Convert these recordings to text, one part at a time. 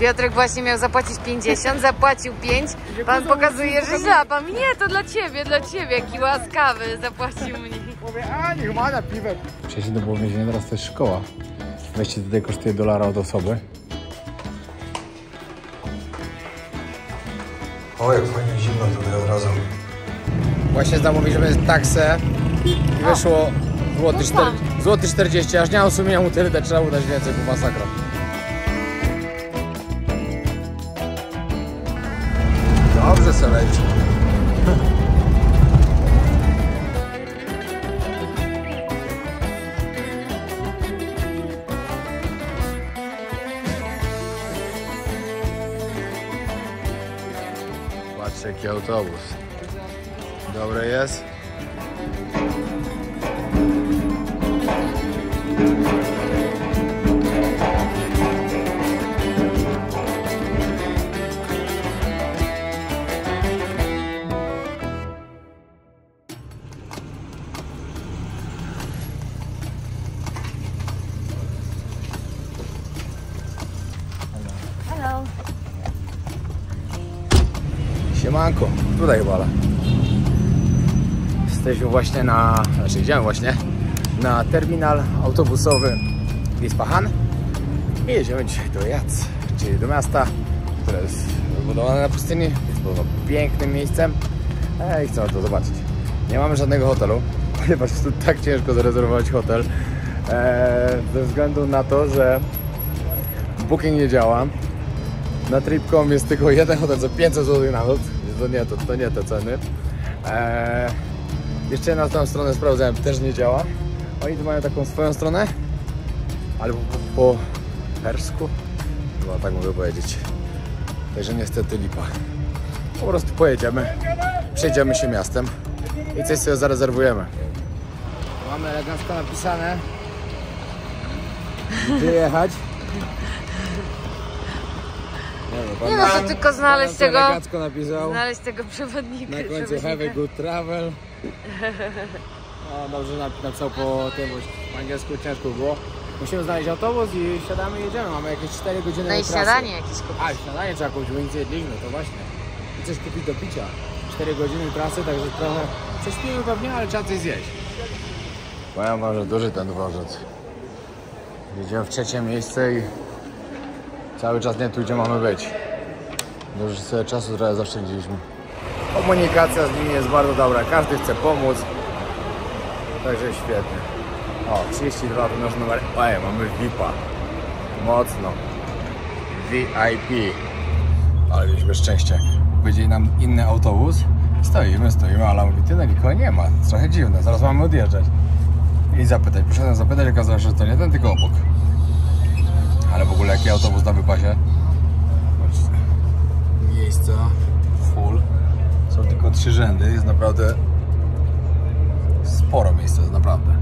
Piotrek właśnie miał zapłacić 50, zapłacił 5. Pan pokazuje, że źle. Pan nie, to dla ciebie, jaki łaskawy, zapłacił mnie. Mówię, a niech ma na piwem. Wcześniej to było więzienie, teraz to jest szkoła. Wejście tutaj kosztuje $1 od osoby. O, jak fajnie zimno tutaj od razu. Właśnie zamówiliśmy taksę i wyszło złoty 40, aż nie mam sumienia mu tyle, trzeba mu dać więcej, bo masakra. Dobrze se leci. Patrzcie, jaki autobus. Dobry jest. Hello. Siemanko, tutaj chyba. Jesteśmy właśnie idziemy właśnie na terminal autobusowy Isfahan i jedziemy dzisiaj do Jaz, czyli do miasta, które jest wybudowane na pustyni, jest podobno pięknym miejscem i chcemy to zobaczyć. Nie mamy żadnego hotelu, ponieważ jest tu tak ciężko zarezerwować hotel ze względu na to, że booking nie działa. Na Trip.com jest tylko jeden hotel za 500 zł na noc, to nie te ceny. Jeszcze na tą stronę sprawdzałem, też nie działa. Oni tu mają taką swoją stronę, ale po persku, chyba tak mogę powiedzieć. Także niestety lipa. Po prostu pojedziemy, przejdziemy się miastem i coś sobie zarezerwujemy. Mamy elegancko napisane, gdzie jechać. Nie no, to tylko znaleźć tego przewodnika. Na końcu have a good travel. No, dobrze napisał po tym, bo po angielsku ciężko było. Musimy znaleźć autobus i siadamy i jedziemy. Mamy jakieś 4 godziny No i trasy. śniadanie jakieś kupić. A, śniadanie trzeba kupić, bo nic nie jedliśmy, to właśnie. I coś kupić do picia. 4 godziny trasy, także trochę prześpimy pewnie, ale trzeba coś zjeść. Powiem wam, że duży ten dworzec. Jedziemy w 3. miejsce i cały czas nie tu, gdzie mamy być. Dużo sobie czasu trochę zaoszczędziliśmy. Komunikacja z nimi jest bardzo dobra, każdy chce pomóc. Także świetnie. O, 32 to nasz numer. Ej, mamy VIP-a. Mocno. VIP. Ale mieliśmy szczęście. Powiedzieli nam inny autobus. Stoimy, ale mówi, ty nikogo nie ma. Trochę dziwne, zaraz mamy odjeżdżać. I zapytać. Poszedłem zapytać, okazało się, że to nie ten, tylko obok. Ale w ogóle jaki autobus na wypasie? Miejsca full. Są tylko 3 rzędy. Jest naprawdę sporo miejsca, jest naprawdę.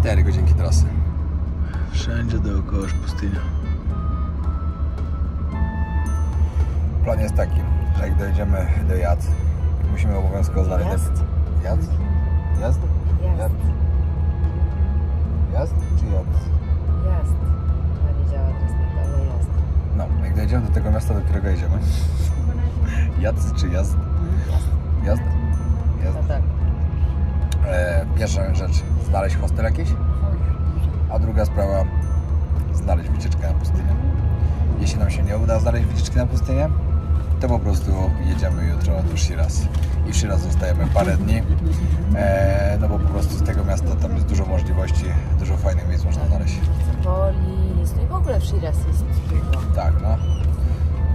4 godzinki trasy. Wszędzie dookoła już pustynia. Plan jest taki, że jak dojedziemy do Jaz, musimy obowiązkowo znaleźć... Jazd? Jaz? Jazd? Jazd. Jazd czy Jazd? Jazd. To nie działa teraz, ale jazd. No, jak dojedziemy do tego miasta, do którego jedziemy. Jaz czy Jazd? Jazd? Jazd? No tak. Pierwsza rzecz, znaleźć hostel jakiś, a druga sprawa, znaleźć wycieczkę na pustynię. Jeśli nam się nie uda znaleźć wycieczki na pustynię, to po prostu jedziemy jutro do Shiraz. I w Shiraz zostajemy parę dni, no bo po prostu z tego miasta tam jest dużo możliwości, dużo fajnych miejsc można znaleźć. Boli jest, no i w ogóle w Shiraz jest. Tak, no.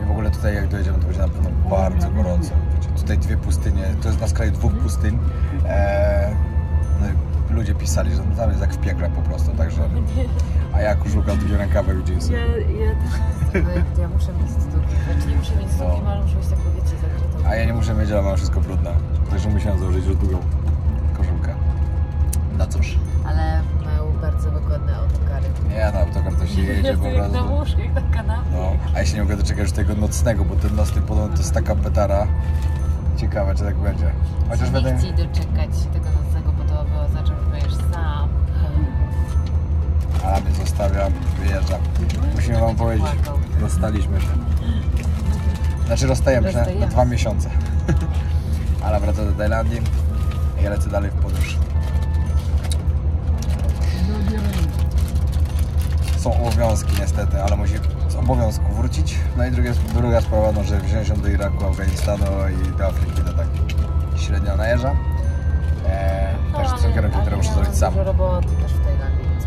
I w ogóle tutaj jak dojedziemy, to będzie na pewno bardzo gorąco. Tutaj 2 pustynie, to jest na skali 2 pustyń. No i ludzie pisali, że tam jest jak w piekle po prostu, także... A ja koszulka, drugi rękawek w jeansy. Ja muszę mieć stówki. Znaczy nie muszę mieć stówki, ale muszę mieć tak powiecie za. A ja nie muszę mieć, ale mam wszystko brudne. Także musiałem założyć już długą koszulkę. No cóż. Ale mają bardzo wygodne autokary. Nie, na autokar to się jedzie po prostu. Na łóżku, jak na kanapie. No, a ja się nie mogę doczekać już tego nocnego, bo ten nocny podobno to jest taka petara. Ciekawe, czy tak będzie. Chociaż nie będę... chcę doczekać tego nocnego, bo to by oznacza, że będziesz sam. A mnie zostawia, wyjeżdża. Musimy musimy wam powiedzieć, rozstaliśmy się. Znaczy rozstajemy się na 2 miesiące. Ale wracam do Tajlandii i lecę dalej w podróż. Są obowiązki niestety, ale musi z obowiązku wrócić. No i druga sprawa, no, że wziąłem się do Iraku, Afganistanu i do Afryki to tak średnio najeżdża. Także to są kierunki, które muszę zrobić sam. Dużo roboty też w Tajlandii, więc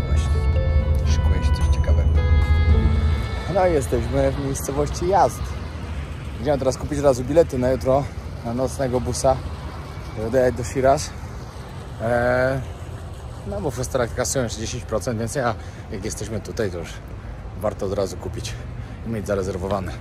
Właśnie, szykuje się coś ciekawego. No i jesteśmy w miejscowości Yazd. Będziemy teraz kupić od razu bilety na jutro, na nocnego busa, żeby do Shiraz. No bo w restaurach kasują jeszcze 10%, więc jak jesteśmy tutaj, to już warto od razu kupić i mieć zarezerwowane.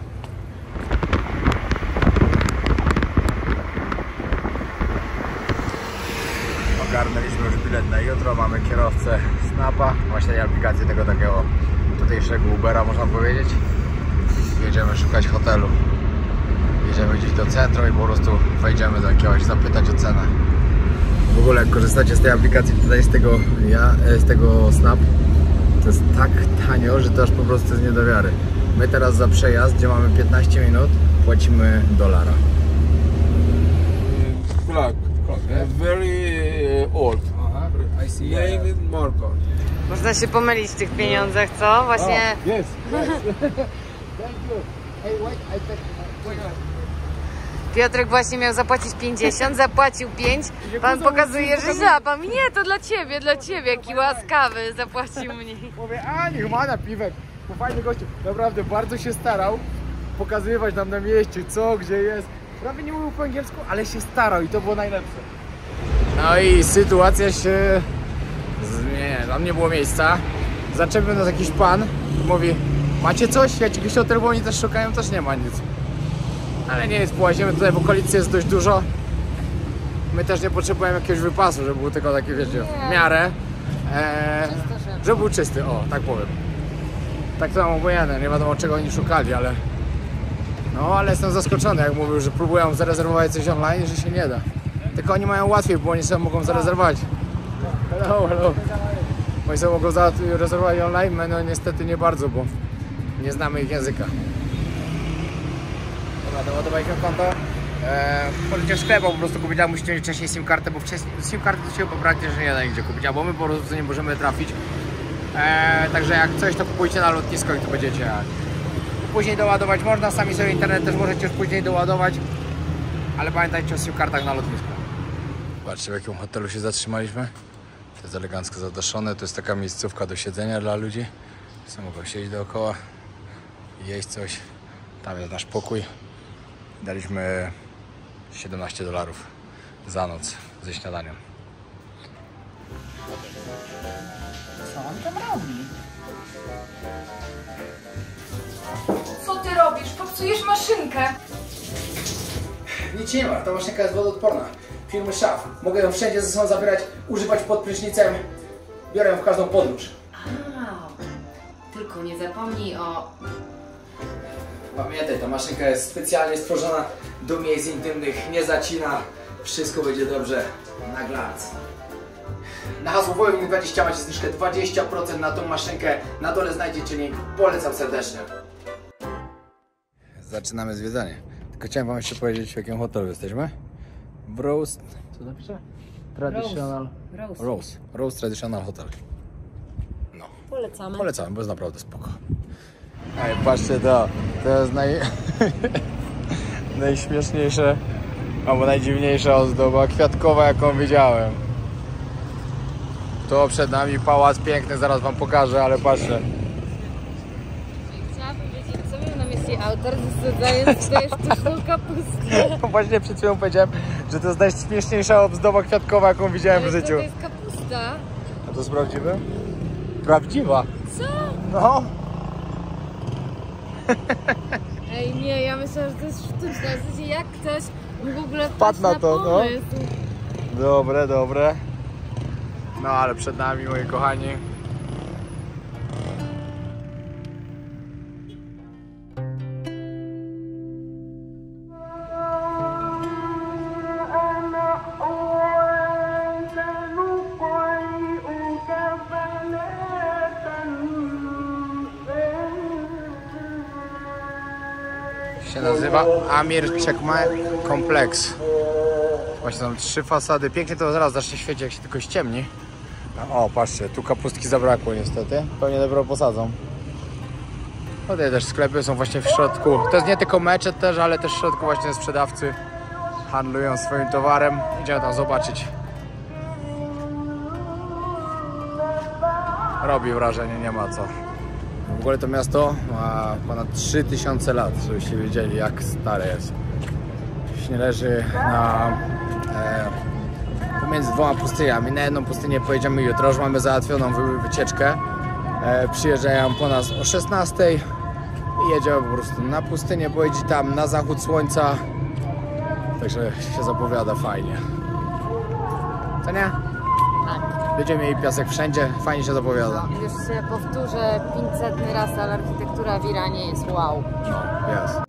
Ogarnęliśmy już bilet na jutro, mamy kierowcę Snapa, właśnie aplikację tego takiego tutejszego Ubera, można powiedzieć. Jedziemy szukać hotelu. Jedziemy gdzieś do centrum i po prostu wejdziemy do jakiegoś, zapytać o cenę. W ogóle jak korzystacie z tej aplikacji tutaj, z tego Snap, to jest tak tanio, że to aż po prostu jest nie do wiary. My teraz za przejazd, gdzie mamy 15 minut, płacimy $1. Clock. Very old. I see. Name is Morcon. można się pomylić w tych pieniądzach, co? Właśnie... Yes. Thank you. Hey, wait, I take... Piotrek właśnie miał zapłacić 50, zapłacił 5. Pan pokazuje, że źle. Pan nie, to dla ciebie, jaki łaskawy, zapłacił mniej. Mówię, niech ma napiwek, bo fajny gościu. Naprawdę bardzo się starał pokazywać nam na mieście, co, gdzie jest. Prawie nie mówił po angielsku, ale się starał i to było najlepsze. No i sytuacja się zmienia. Tam nie było miejsca. Zaczepił nas jakiś pan. Mówi, macie coś? Jakiś hotel, bo oni też szukają, też nie ma nic. Ale nie jest, połazimy tutaj w okolicy, jest dość dużo. My też nie potrzebujemy jakiegoś wypasu, żeby był tylko taki, wiecie, w miarę. Żeby był czysty, o, tak powiem. Tak to mam obojętne, nie wiadomo czego oni szukali, ale... No, ale jestem zaskoczony, jak mówił, że próbują zarezerwować coś online, że się nie da. Tylko oni mają łatwiej, bo oni sobie mogą zarezerwować. Hello. Oni sobie mogą zarezerwować online, my no niestety nie bardzo, bo nie znamy ich języka. Dobra, doładowaliśmy konto. Możecie w sklepach po prostu kupić, ale musicie mieć wcześniej SIM-kartę, bo wcześniej SIM-karty to się praktycznie nie da nigdzie kupić, albo my po prostu nie możemy trafić. Także jak coś, to kupujcie na lotnisko i to będziecie. Później doładować można, sami sobie internet też możecie już później doładować, ale pamiętajcie o SIM-kartach na lotnisku. Patrzcie, w jakim hotelu się zatrzymaliśmy. To jest elegancko zadaszone, to jest taka miejscówka do siedzenia dla ludzi. Wszyscy mogą siedzieć dookoła i jeść coś. Tam jest nasz pokój. Daliśmy $17 za noc ze śniadaniem. Co on tam robi? Co ty robisz? Popsujesz maszynkę. Nic nie ma, ta maszynka jest wodoodporna. Firmy Szaf. Mogę ją wszędzie ze sobą zabierać, używać pod prysznicem. Biorę ją w każdą podróż. Tylko nie zapomnij o... Pamiętaj, ta maszynka jest specjalnie stworzona do miejsc intymnych, nie zacina. Wszystko będzie dobrze na glans. Na hasło Wojownik20 macie zniżkę 20% na tą maszynkę. Na dole znajdziecie link. Polecam serdecznie. Zaczynamy zwiedzanie. Tylko chciałem wam jeszcze powiedzieć, w jakim hotelu jesteśmy. W Rose... Co napiszę? Traditional... Rose Traditional Hotel. No. Polecamy. Polecamy, bo jest naprawdę spoko. Ej, patrzcie to. To jest najśmieszniejsze albo najdziwniejsza ozdoba kwiatkowa, jaką widziałem. To przed nami pałac piękny, zaraz wam pokażę, ale patrzę. Chciałabym wiedzieć, co miał na myśli autor, że dajesz sztuczną kapustę. Właśnie przed chwilą powiedziałem, że to jest najśmieszniejsza ozdoba kwiatkowa, jaką widziałem w życiu. To jest kapusta. A to jest prawdziwe? Prawdziwa. Co? No. Ej, nie, ja myślałam, że to jest sztuczne. W sensie, jak ktoś w ogóle Wpadł na to, pomysł. No. Dobre. No ale przed nami, moi kochani, się nazywa Amir Chekmeh Complex. Właśnie są 3 fasady. Pięknie to zaraz zacznie świecić, jak się tylko ściemni. O, patrzcie, tu kapustki zabrakło niestety. Pewnie dopiero posadzą. Tutaj też sklepy są właśnie w środku. To jest nie tylko meczet też, ale też w środku właśnie sprzedawcy handlują swoim towarem. Idziemy tam zobaczyć. Robi wrażenie, nie ma co. W ogóle to miasto ma ponad 3000 lat, żebyście wiedzieli, jak stare jest. Właśnie leży na pomiędzy 2 pustyniami. Na jedną pustynię pojedziemy jutro, już mamy załatwioną wycieczkę. Przyjeżdżają po nas o 16 i jedziemy po prostu na pustynię, pojedzie tam na zachód słońca. Także się zapowiada fajnie. Co nie? Tak. Będziemy mieli piasek wszędzie, fajnie się zapowiada. Już się powtórzę 500 raz, ale architektura w Iranie jest wow. No, jest.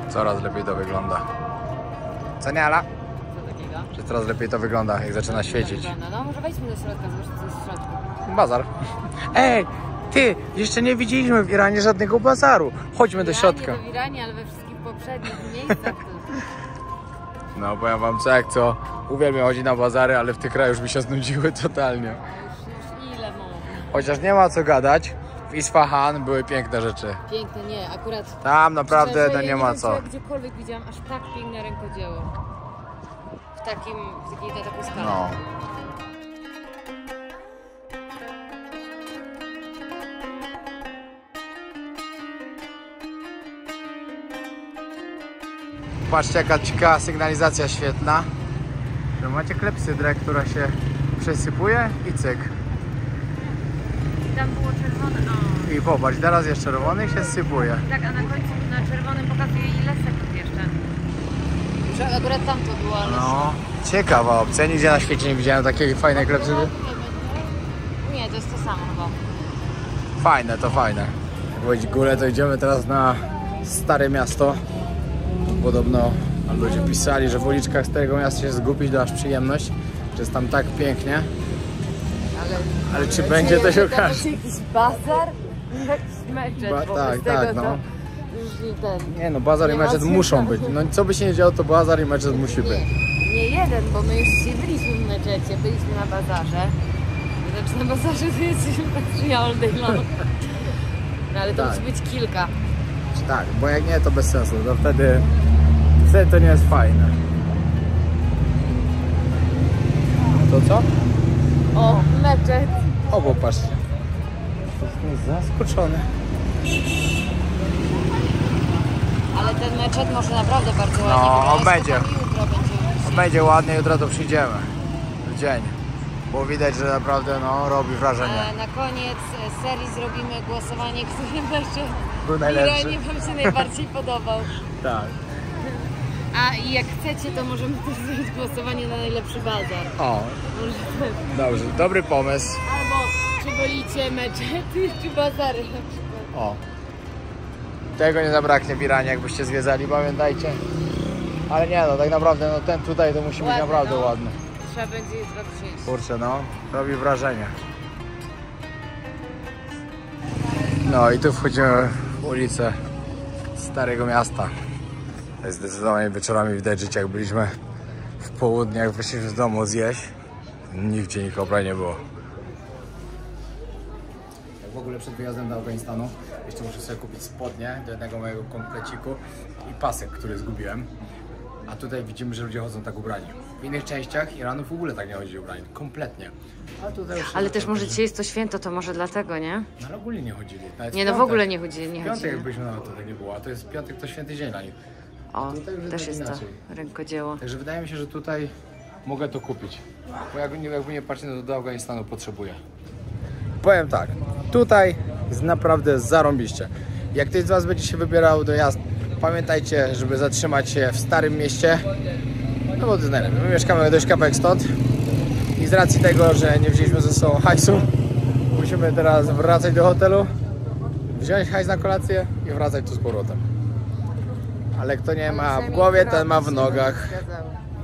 Coraz lepiej to wygląda. Co nie, Ala? Co takiego? Że coraz lepiej to wygląda, jak zaczyna świecić. No może wejdźmy do środka, zobaczmy co jest w środku. Bazar. Ej, ty, jeszcze nie widzieliśmy w Iranie żadnego bazaru. Chodźmy do środka. Nie w Iranie, ale we wszystkich poprzednich miejscach tu. No, powiem wam co, jak co. Uwielbiam chodzić na bazary, ale w tych krajach już mi się znudziły totalnie. Już ile można? Chociaż nie ma co gadać. W Isfahan były piękne rzeczy. Piękne, nie, akurat... Tam naprawdę Szczerze, to ja nie ma wiem, co. czy ja gdziekolwiek widziałam aż tak piękne rękodzieło. W takiej na taką skalę. No. Patrzcie, jaka ciekawa sygnalizacja świetna. Że macie klepsydrę, która się przesypuje i cyk. Tam było czerwone, no. I popatrz, teraz jest czerwony i się sypuje. Tak, a na końcu na czerwonym pokazuje ile sekund jeszcze. Akurat tam to było, ale... No, ciekawa opcja. Nigdzie na świecie nie widziałem takiej fajnej klepsydry. Nie, to jest to samo chyba. Fajne, to fajne. Jak powiedzieć górę, to idziemy teraz na Stare Miasto. Podobno ludzie pisali, że w uliczkach Starego Miasta się zgubić, to aż przyjemność. Że jest tam tak pięknie. Ale czy będzie, to się okaże. Będzie jakiś bazar? Jakiś meczet Tak, tak, no. Ten. Nie no, bazar i Nie ma meczet sensu. muszą być. No co by się nie działo, to bazar i meczet musi być. Nie jeden, bo my już dzisiaj byliśmy w meczecie, byliśmy na bazarze. Znaczy na bazarze to jesteśmy tak all day long. No ale to Tak. musi być kilka. Tak, bo jak nie, to bez sensu. To wtedy to nie jest fajne. To co? O, meczet. O, bo patrzcie. Jestem zaskoczony. Ale ten meczet może naprawdę bardzo ładnie No, wyglądać. będzie. Jutro będzie. Będzie ładnie, jutro to przyjdziemy. W dzień. Bo widać, że naprawdę no, robi wrażenie. A na koniec serii zrobimy głosowanie, który meczet Był w najlepszy. Iranie wam się najbardziej podobał. Tak. A i jak chcecie, to możemy też zrobić głosowanie na najlepszy bazar. O, Może też. dobrze, dobry pomysł. Albo czy wolicie meczety, czy bazary na przykład. O. Tego nie zabraknie w Iranie, jakbyście zwiedzali, pamiętajcie. Ale nie no, tak naprawdę no, ten tutaj to musi być Ładny, naprawdę no. ładny. Trzeba będzie jutro przyjść. Kurczę, no, robi wrażenie. No i tu wchodzimy w ulicę Starego Miasta. Zdecydowanie wieczorami widać życie, jak byliśmy w południe, jak wyszliśmy z domu zjeść. Nigdzie nikogo nie było. Jak w ogóle przed wyjazdem do Afganistanu jeszcze muszę sobie kupić spodnie do jednego mojego kompleciku i pasek, który zgubiłem. A tutaj widzimy, że ludzie chodzą tak ubrani. W innych częściach Iranu w ogóle tak nie chodzi ubrani. Kompletnie. A tutaj już Ale też może dzisiaj jest to święto, to może dlatego, nie? No ale ogólnie nie chodzili. Nawet Nie, w no w piątek. ogóle nie chodzili. Nie W piątek chodzili. jakbyśmy nawet tutaj nie było, a to jest piątek, to święty dzień dla nich. O, Tutaj już też tak jest to inaczej. rękodzieło. Także wydaje mi się, że tutaj mogę to kupić. Bo jakby nie patrzeć, no to do Afganistanu potrzebuję. Powiem tak, tutaj jest naprawdę zarąbiście. Jak ktoś z Was będzie się wybierał do jazd, pamiętajcie, żeby zatrzymać się w Starym Mieście. No bo to jest najlepiej. My mieszkamy dość kawałek stąd. I z racji tego, że nie wzięliśmy ze sobą hajsu, musimy teraz wracać do hotelu. wziąć hajs na kolację i wracać tu z powrotem. Ale kto nie ma w głowie, ten ma w nogach.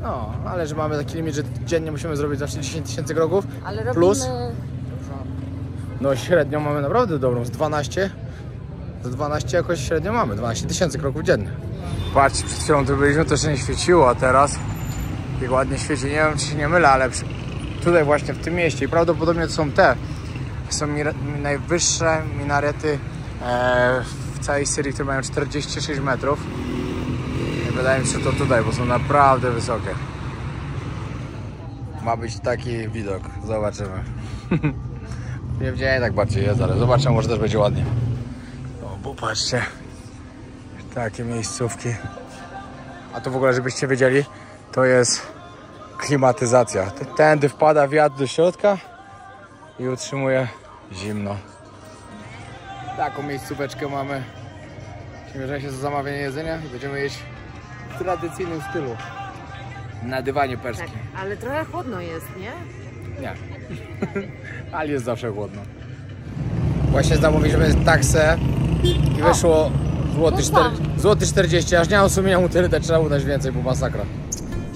No, ale że mamy taki limit, że dziennie musimy zrobić zawsze 10 tysięcy kroków. Ale robimy... Plus, no średnio mamy naprawdę dobrą, z 12 jakoś średnio mamy, 12 tysięcy kroków dziennie. Patrzcie, przed chwilą tu byliśmy, to jeszcze nie świeciło, a teraz jak ładnie świeci, nie wiem czy się nie mylę, ale tutaj właśnie w tym mieście i prawdopodobnie to są najwyższe minarety w całej Syrii, które mają 46 metrów. I wydaje mi się, że to tutaj, bo są naprawdę wysokie. Ma być taki widok, zobaczymy. Nie widziałem, tak bardziej jest, ale zobaczę, może też będzie ładnie. O, bo patrzcie, takie miejscówki. A to w ogóle, żebyście wiedzieli, to jest klimatyzacja. Tędy wpada wiatr do środka i utrzymuje zimno. Taką miejscóweczkę mamy. Bierzemy się za zamawianie jedzenia i będziemy jeść w tradycyjnym stylu. Na dywanie perskim. Tak, ale trochę chłodno jest, nie? Nie. Ale jest zawsze chłodno. Właśnie zamówiliśmy taksę i wyszło złoty 40, aż nie mam sumienia mu tyle, trzeba mu dać więcej, bo masakra.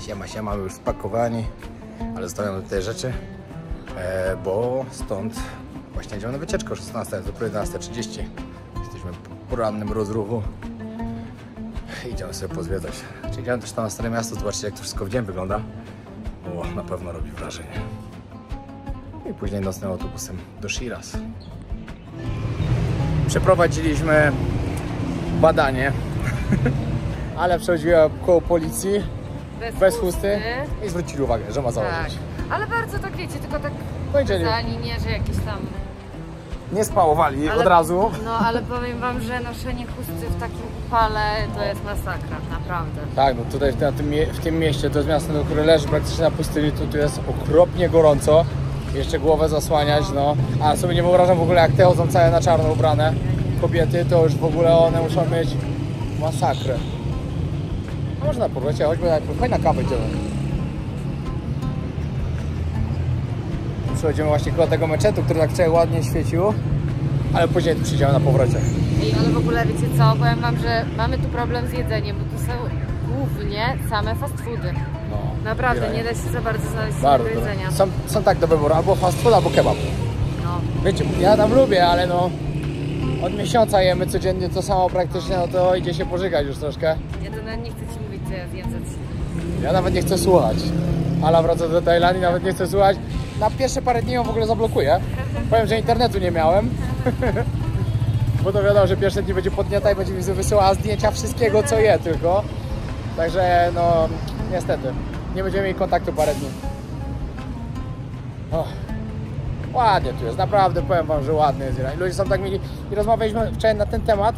Siema, mamy już spakowani, ale zostawiamy tutaj rzeczy, bo stąd właśnie idziemy na wycieczkę o 16, to 11:30. Jesteśmy po porannym rozruchu. Idziemy sobie pozwiedzać. Idziemy też tam na Stare Miasto, zobaczyć jak to wszystko w dzień wygląda, bo na pewno robi wrażenie. I później nocnym autobusem do Shiraz. Przeprowadziliśmy badanie, ale przechodziła koło policji bez chusty i zwrócili uwagę, że ma założyć. Tak, ale bardzo tak wiecie, tylko tak powiedzieli, nie, że jakieś tam... Nie spałowali od razu. No ale powiem wam, że noszenie chusty w takim upale to jest masakra, naprawdę. Tak, no tutaj w tym mieście, to jest miasto, które leży praktycznie na pustyni, tu jest okropnie gorąco. Jeszcze głowę zasłaniać, no. A sobie nie wyobrażam w ogóle, jak te chodzą całe na czarno ubrane kobiety, to już w ogóle one muszą mieć masakrę. A może na powrocie, chodź na kawę idziemy. Przechodzimy właśnie koło tego meczetu, który tak wczoraj ładnie świecił, ale później tu przyjdziemy na powrocie. Ej, ale w ogóle wiecie co, powiem wam, że mamy tu problem z jedzeniem, bo tu są głównie same fast foody. No, naprawdę, nie da się za bardzo znaleźć bardzo jedzenia. Są tak do wyboru, albo fast food, albo kebab. No. Wiecie, ja tam lubię, ale no od miesiąca jemy codziennie to samo praktycznie, no to idzie się pożygać już troszkę. Ja to nawet nie chcę ci mówić, co ja zjem za dzisiaj. Ja nawet nie chcę słuchać. Ala wraca do Tajlandii, nawet nie chcę słuchać. Na pierwsze parę dni ją w ogóle zablokuję. Powiem, że internetu nie miałem. Bo to wiadomo, że pierwsze dni będzie podniata i będzie mi wysyłała zdjęcia wszystkiego, co je tylko. Także no, niestety, nie będziemy mieli kontaktu parę dni. Oh. Ładnie tu jest, naprawdę powiem wam, że ładny jest Iran. Ludzie są tak mili i rozmawialiśmy wczoraj na ten temat,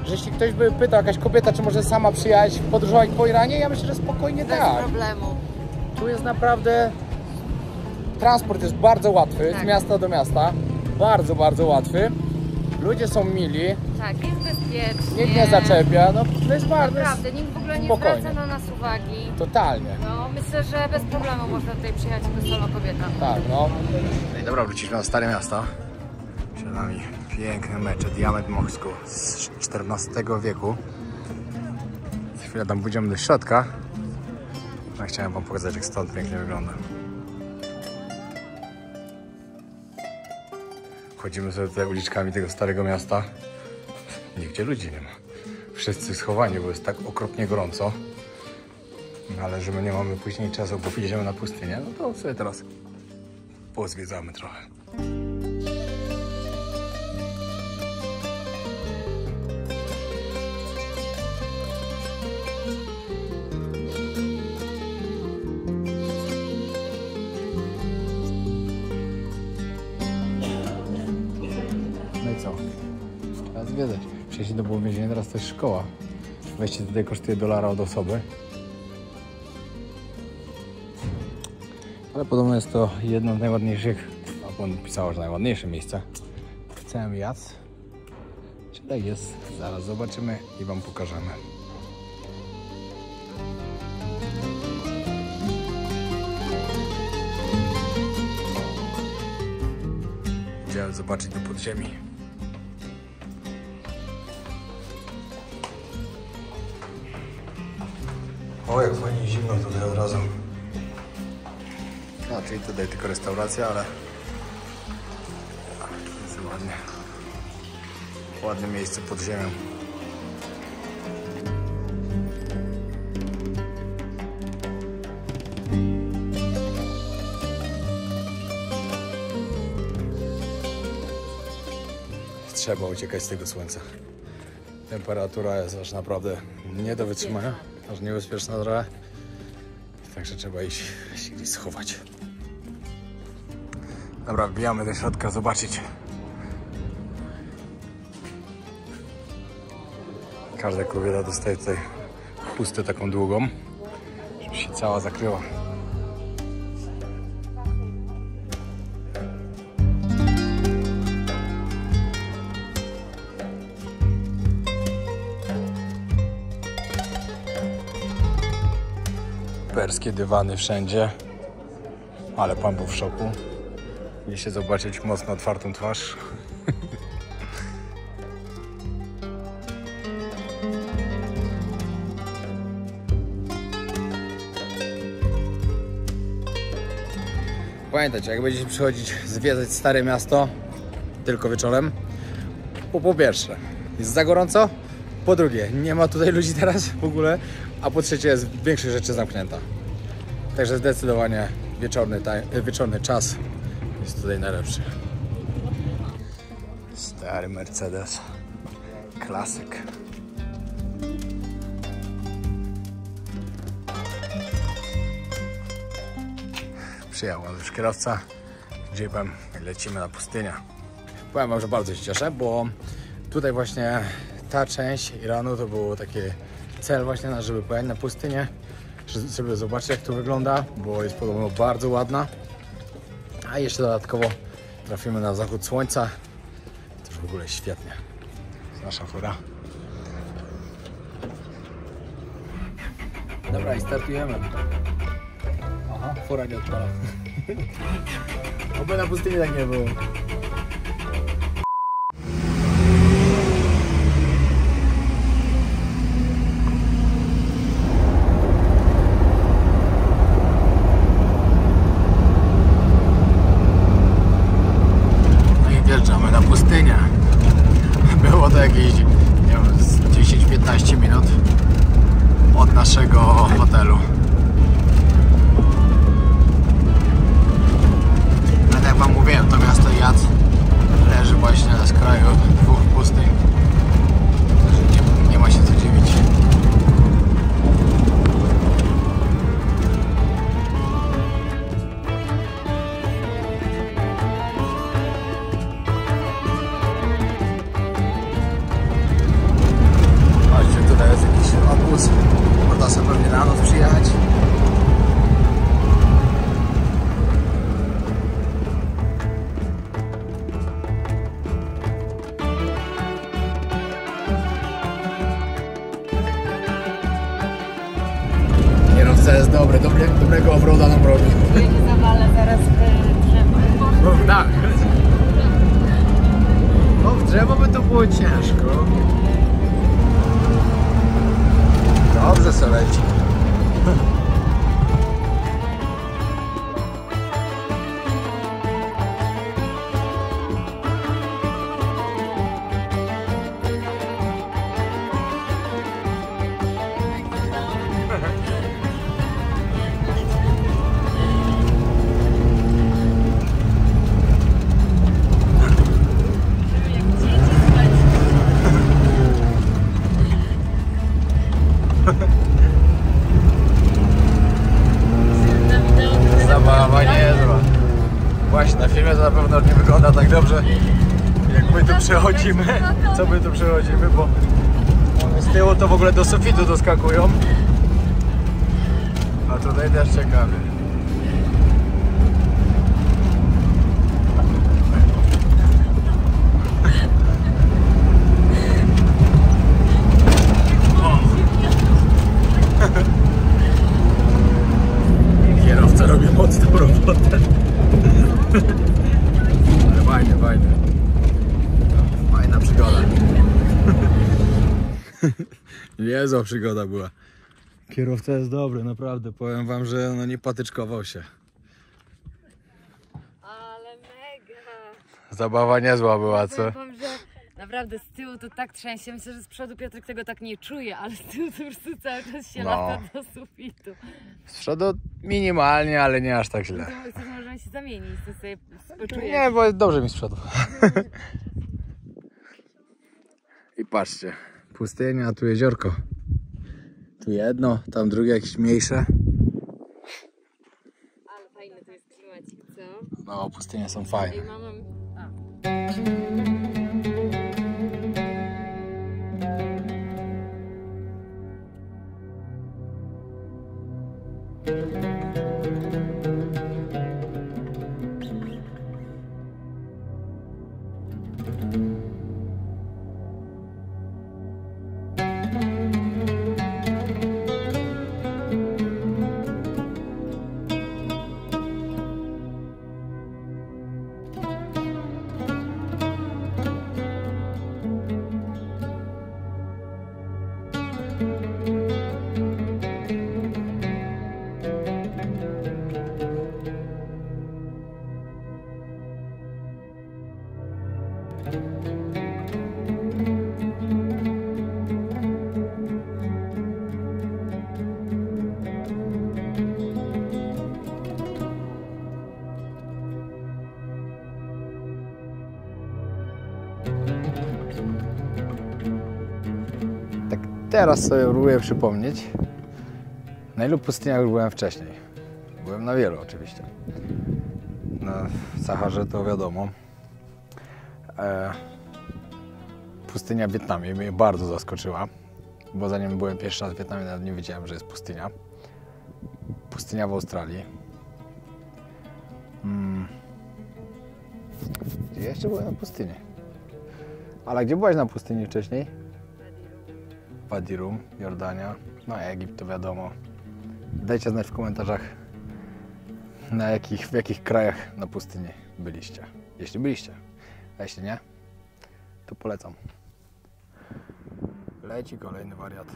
że jeśli ktoś by pytał, jakaś kobieta, czy może sama przyjechać, podróżować po Iranie, ja myślę, że spokojnie bez tak. problemu. Tu jest naprawdę, transport jest bardzo łatwy, tak. Z miasta do miasta, bardzo, bardzo łatwy. Ludzie są mili. Tak, jest bezpiecznie. Nikt nie zaczepia, no to jest bardzo. Naprawdę, nikt w ogóle nie spokojnie. zwraca na nas uwagi. Totalnie. No, myślę, że bez problemu można tutaj przyjechać jako solo kobieta. Tak, no. No i dobra, wróciliśmy na Stare Miasto. Przed nami piękny meczet Diament Mosku z XIV wieku. Za chwilę tam pójdziemy do środka. No, chciałem wam pokazać, jak stąd pięknie wygląda. Chodzimy sobie tutaj uliczkami tego Starego Miasta. Nigdzie ludzi nie ma. Wszyscy schowani, bo jest tak okropnie gorąco. Ale że my nie mamy później czasu, bo idziemy na pustynię, no to sobie teraz pozwiedzamy trochę. No i co? Trzeba zwiedzać. Wcześniej to było więzienie, teraz to jest szkoła. Wejście tutaj kosztuje $1 od osoby. Ale podobno jest to jedno z najładniejszych, albo on pisało, że najładniejsze miejsce w całym Jaz. Czy tak jest? Zaraz zobaczymy i wam pokażemy. Idziemy zobaczyć do podziemi. O, jak fajnie zimno tutaj od razu. No, czyli tutaj tylko restauracja, ale jest ładnie. Ładne miejsce pod ziemią. Trzeba uciekać z tego słońca. Temperatura jest aż naprawdę nie do wytrzymania, aż niebezpieczna trochę. Także trzeba iść się gdzieś schować. Dobra, wbijamy do środka zobaczyć. Każda kobieta dostaje tutaj chustę taką długą, żeby się cała zakryła. Perskie dywany wszędzie, ale pan był w szoku. Mieliście zobaczyć mocno otwartą twarz. Pamiętajcie, jak będziecie przychodzić zwiedzać Stare Miasto tylko wieczorem, po pierwsze jest za gorąco, po drugie nie ma tutaj ludzi teraz w ogóle, a po trzecie jest większość rzeczy zamknięta. Także zdecydowanie wieczorny czas jest tutaj najlepszy. Stary Mercedes, klasyk. Przyjechał już kierowca jeepem i lecimy na pustynię. Powiem wam, że bardzo się cieszę, bo tutaj właśnie ta część Iranu to był taki cel właśnie nasz, żeby pojechać na pustynię, żeby zobaczyć, jak to wygląda, bo jest podobno bardzo ładna. A jeszcze dodatkowo trafimy na zachód słońca. To już w ogóle świetnie. To jest nasza fura. Dobra, i startujemy. Aha, fura nie odpala. Oby na pustyni tak nie było. Wjeżdżamy na pustynię. Było to jakieś, nie wiem, 10-15 minut od naszego hotelu. Ale jak wam mówiłem, to miasto Yat leży właśnie na skraju dwóch pustyń. Nie ma się co dziwić. Tutaj jest jakiś obóz, można sobie pewnie na noc przyjechać. Kierowca jest dobry, dobrego offroada nam robi. Nie zawalę zaraz drzewo. No w dach. No w drzewo by to było ciężko. Dobrze se leci. Zabawa niezła. Właśnie na filmie to na pewno nie wygląda tak dobrze, jak my tu przechodzimy, co my tu przechodzimy, bo z tyłu to w ogóle do sufitu doskakują, a tutaj też ciekawie. Kierowca robi mocną robotę. Ale fajnie, fajnie. Fajna przygoda. Niezła przygoda była. Kierowca jest dobry, naprawdę. Powiem wam, że no nie patyczkował się. Ale mega! Zabawa niezła była, co? Powiem wam, że naprawdę z tyłu to tak trzęsie. Myślę, że z przodu Piotrek tego tak nie czuje, ale z tyłu to po prostu cały czas się No. lata do sufitu. Z przodu minimalnie, ale nie aż tak źle. To chcesz, możemy się zamienić, to sobie współczuję. Nie, bo dobrze mi z przodu. I patrzcie, pustynia, tu jeziorko. Tu jedno, tam drugie jakieś mniejsze. Ale fajny to jest klimacik, co? No, pustynie są fajne. Ej, mama... A. Tak teraz sobie próbuję przypomnieć, na ilu pustyniach już byłem wcześniej. Byłem na wielu oczywiście. Na Saharze to wiadomo. Pustynia w Wietnamie mnie bardzo zaskoczyła, bo zanim byłem pierwszy raz w Wietnamie, nawet nie wiedziałem, że jest pustynia. Pustynia w Australii. Gdzie jeszcze byłem na pustyni? Ale gdzie byłaś na pustyni wcześniej? Wadi Rum, Jordania, no Egipt to wiadomo. Dajcie znać w komentarzach, w jakich krajach na pustyni byliście. Jeśli byliście, a jeśli nie, to polecam. Leci kolejny wariat.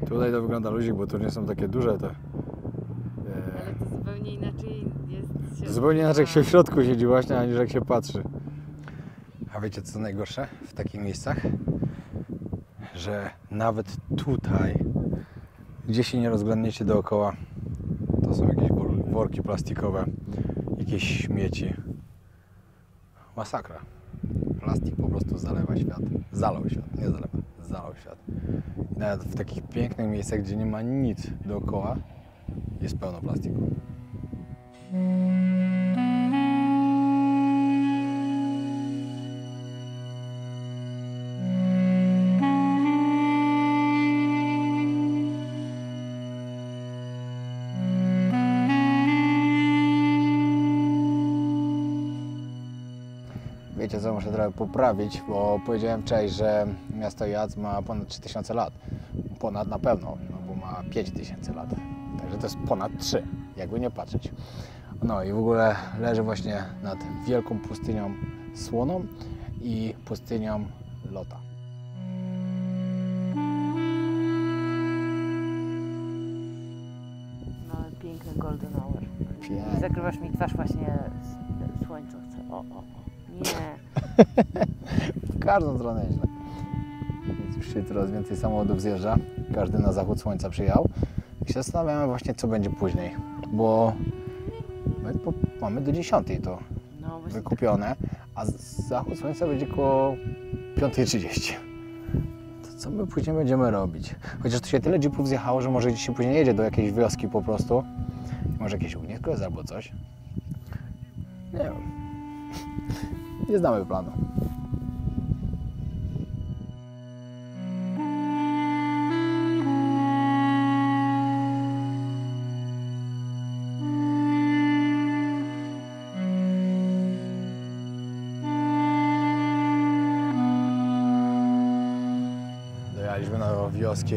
Tutaj to wygląda luzik, bo tu nie są takie duże te... Ale to zupełnie inaczej jest... To zupełnie inaczej jak się w środku siedzi właśnie, aniż jak się patrzy. A wiecie co najgorsze w takich miejscach? Że nawet tutaj, gdzie się nie rozglądniecie dookoła, to są jakieś worki plastikowe, jakieś śmieci. Masakra. Plastik po prostu zalewa świat. Zalał świat, nie zalewa, zalał świat. I nawet w takich pięknych miejscach, gdzie nie ma nic dookoła, jest pełno plastiku. Wiecie co, muszę trochę poprawić, bo powiedziałem wczoraj, że miasto Jaz ma ponad 3000 lat. Ponad na pewno, no bo ma 5000 lat. Także to jest ponad 3, jakby nie patrzeć. No i w ogóle leży właśnie nad wielką pustynią Słoną i pustynią Lota. No piękny golden hour. Pięknie. Zakrywasz mi twarz właśnie słońcu. O. Nie. W każdą stronę źle. Więc już się coraz więcej samochodów zjeżdża. Każdy na zachód słońca przyjechał. I się zastanawiamy właśnie, co będzie później. Bo my mamy do 10 to No, wykupione, a zachód słońca będzie koło 5:30. To co my później będziemy robić? Chociaż tu się tyle jeepów zjechało, że może gdzieś się później jedzie do jakiejś wioski po prostu. Może jakieś ognisko jest albo coś. Nie wiem. Nie znamy planu. Dojechaliśmy na wioski.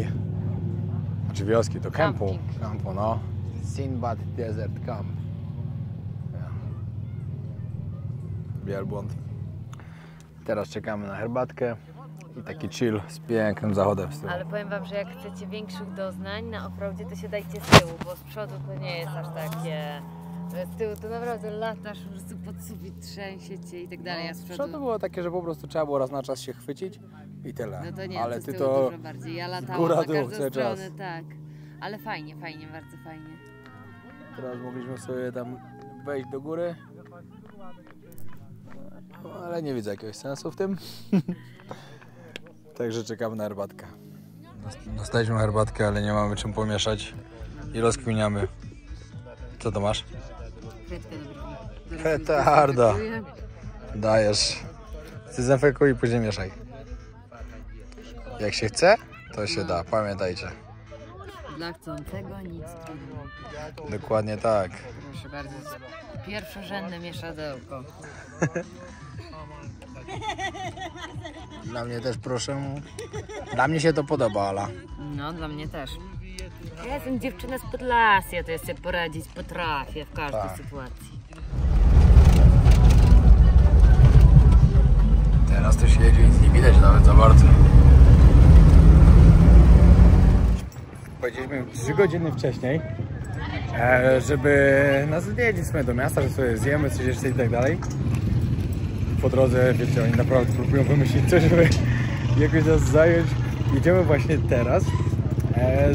Znaczy wioski, to kampu. Camping. Kampu, no. Sinbad Desert Camp. wielbłąd. Teraz czekamy na herbatkę i taki chill z pięknym zachodem z tyłu. Ale powiem wam, że jak chcecie większych doznań na offroadzie, to się dajcie z tyłu, bo z przodu to nie jest aż takie... Z tyłu to naprawdę latasz, po prostu pod sufit trzęsiecie i tak dalej, a z Z przodu... przodu było takie, że po prostu trzeba było raz na czas się chwycić i tyle. No to nie, ale to ty z tyłu to dużo bardziej. Ja latałam góra na dół każdą cały stronę, czas. tak. Ale fajnie, fajnie, bardzo fajnie. Teraz mogliśmy sobie tam wejść do góry, ale nie widzę jakiegoś sensu w tym. Także czekamy na herbatkę. Dostaliśmy herbatkę, ale nie mamy czym pomieszać i rozkminiamy. Co to masz? Kredkę do brwi. Petarda. Dajesz. Zdezynfekuj i później mieszaj. Jak się chce, to się da. Pamiętajcie. Dla chcącego nic trudnego. Dokładnie tak. Proszę bardzo, pierwszorzędne mieszadełko. Dla mnie też proszę. Dla mnie się to podoba, Ala. No, dla mnie też. Ja jestem dziewczyna z Podlasia, to ja sobie poradzić potrafię w każdej Tak. sytuacji. Teraz to się jedzie, nic nie widać nawet za bardzo. Powiedzieliśmy 3 godziny wcześniej, żeby nas zwiedzić do miasta, że sobie zjemy coś jeszcze i tak dalej. Po drodze, wiecie, oni naprawdę próbują wymyślić coś, żeby jakoś nas zająć. Idziemy właśnie teraz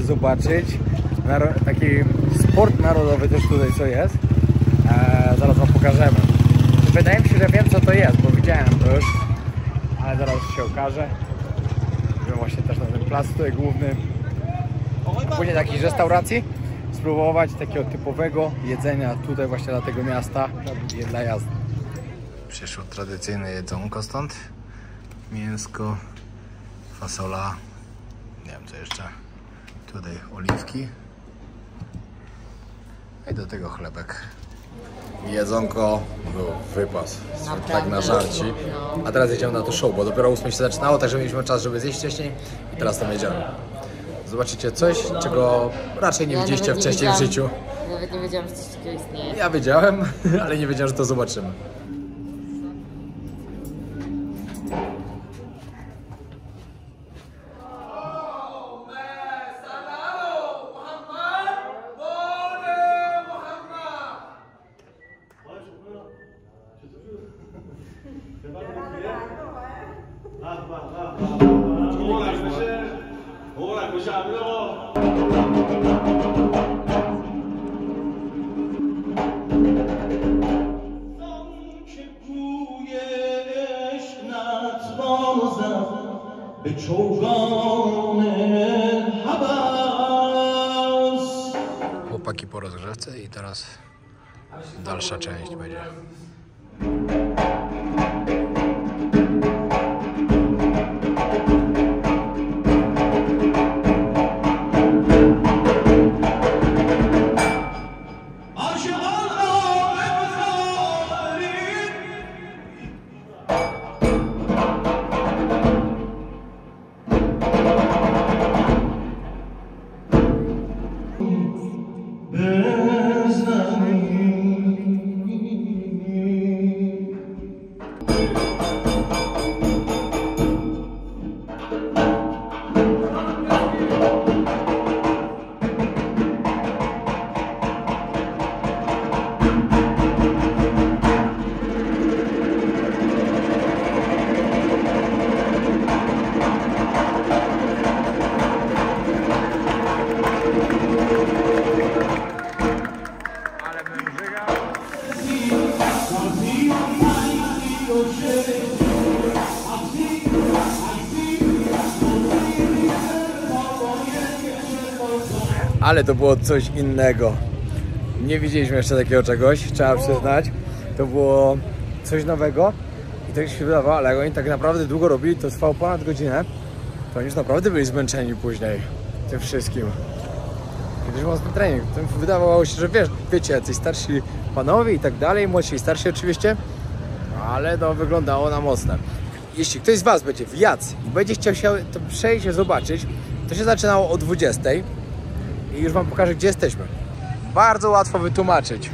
zobaczyć taki sport narodowy też tutaj co jest. Zaraz wam pokażemy. Wydaje mi się, że wiem co to jest, bo widziałem to już, ale zaraz się okaże. Idziemy właśnie też na ten plac tutaj główny. Później do jakiejś restauracji spróbować takiego typowego jedzenia tutaj właśnie dla tego miasta i dla jazdy. Przyszło tradycyjne jedzonko stąd. Mięsko, fasola, nie wiem co jeszcze. Tutaj oliwki. I do tego chlebek. Jedzonko był wypas. Tak na żarci. A teraz jedziemy na to show, bo dopiero 8 się zaczynało, także mieliśmy czas, żeby zjeść wcześniej i teraz tam jedziemy. Zobaczycie coś, czego raczej nie widzieliście wcześniej w życiu. Nawet nie wiedziałam, że coś takiego istnieje. Ja wiedziałem, ale nie wiedziałem, że to zobaczymy. Chłopaki po rozgrzewce i teraz dalsza część będzie. Ale to było coś innego. Nie widzieliśmy jeszcze takiego czegoś, trzeba przyznać. To było coś nowego i tak się wydawało, ale jak oni tak naprawdę długo robili, to trwało ponad godzinę, to oni już naprawdę byli zmęczeni później tym wszystkim. Kiedyś mocny trening. To wydawało się, że wiecie, jacyś starsi panowie i tak dalej, młodsi i starsi oczywiście, ale to wyglądało na mocne. Jeśli ktoś z was będzie w Jadz i będzie chciał się to przejść i zobaczyć, to się zaczynało o 20. I już wam pokażę, gdzie jesteśmy. Bardzo łatwo wytłumaczyć.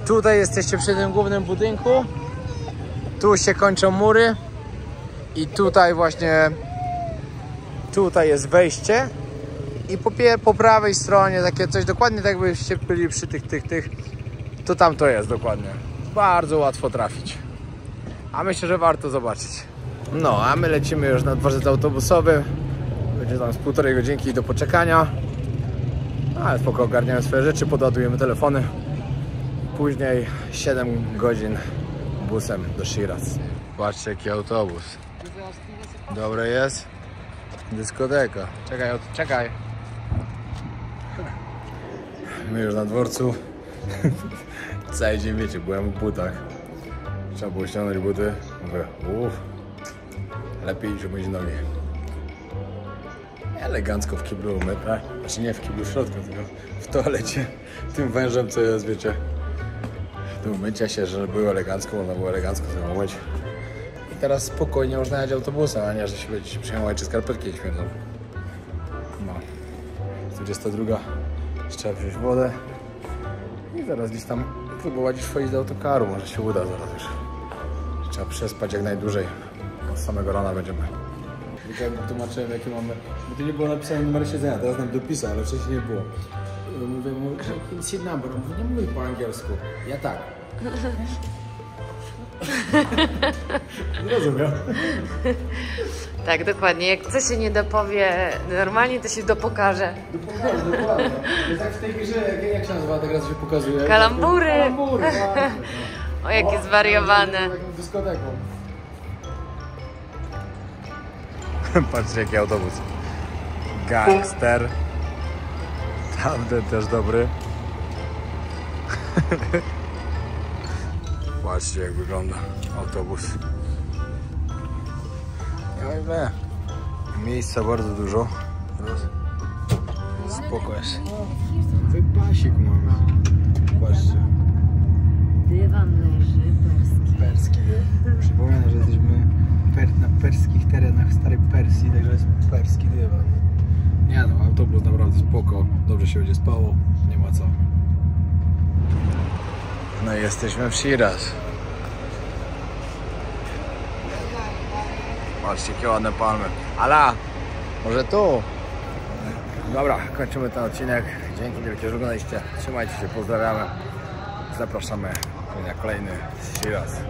Tutaj jesteście przy tym głównym budynku, Tu się kończą mury i tutaj właśnie, tutaj jest wejście i po prawej stronie takie coś dokładnie tak jakbyście byli przy tych, to tam to jest dokładnie. Bardzo łatwo trafić. A myślę, że warto zobaczyć. No, a my lecimy już na dworzec autobusowy. Będzie tam z 1,5 godzinki do poczekania. Ale spoko, ogarniamy swoje rzeczy, podładujemy telefony. Później 7 godzin busem do Shiraz. Patrzcie, jaki autobus. Dobre jest. Dyskoteka. Czekaj. My już na dworcu. Cały dzień, wiecie, byłem w butach. Trzeba było ściągnąć buty. Mówię, lepiej, żeby mieć nogi. Elegancko w kiblu umyte. Znaczy nie w kiblu w środku, tylko w toalecie. Tym wężem, co jest, wiecie. Do umycia się, że było elegancko, można było elegancko sobie umyć. I teraz spokojnie można jechać autobusem, a nie, że się będziecie przejmować, czy skarpetki nie śmierdzą. No. 22. Trzeba wziąć wodę. I zaraz gdzieś tam próbować już wchodzić do autokaru. Może się uda zaraz już. Trzeba przespać jak najdłużej. Od samego rana będziemy. Tłumaczyłem, jakie mamy. Bo tu nie było napisane numer siedzenia, teraz nam dopisał, ale wcześniej nie było. Mówię, seat number. Nie mówię po angielsku. Ja tak. Nie rozumiem. Tak, dokładnie. Jak coś się nie dopowie normalnie, to się dopokaże. Dopokaże, dokładnie. To tak w tej grze, jak się nazywa, tak raz się pokazuje. Kalambury. Kalambury, tak. O, jakie zwariowane. Taką dyskoteką. Patrzcie, jaki autobus. Gangster. Tamten też dobry. Patrzcie, jak wygląda autobus. Ja wiem. Miejsca bardzo dużo. Spoko jest. Wypasik mamy. Patrzcie. Dywan leży, Perski. Przypominam, że jesteśmy na perskich terenach starej Persji, także jest perski dywan. Nie no, autobus naprawdę spoko. Dobrze się będzie spało. Nie ma co. No i jesteśmy w Shiraz. Patrzcie, jakie ładne palmy. Ala, może tu? Dobra, kończymy ten odcinek. Dzięki wielkie, że oglądaliście. Trzymajcie się, pozdrawiamy. Zapraszamy na kolejny Shiraz.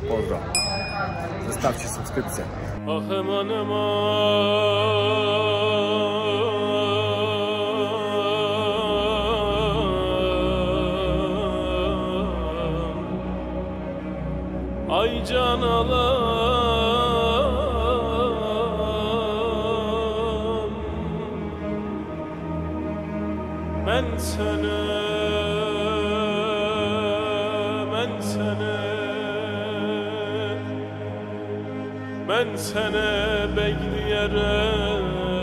Pozdro. Zostawcie subskrypcję. Ay can alam ben sene bekleyerek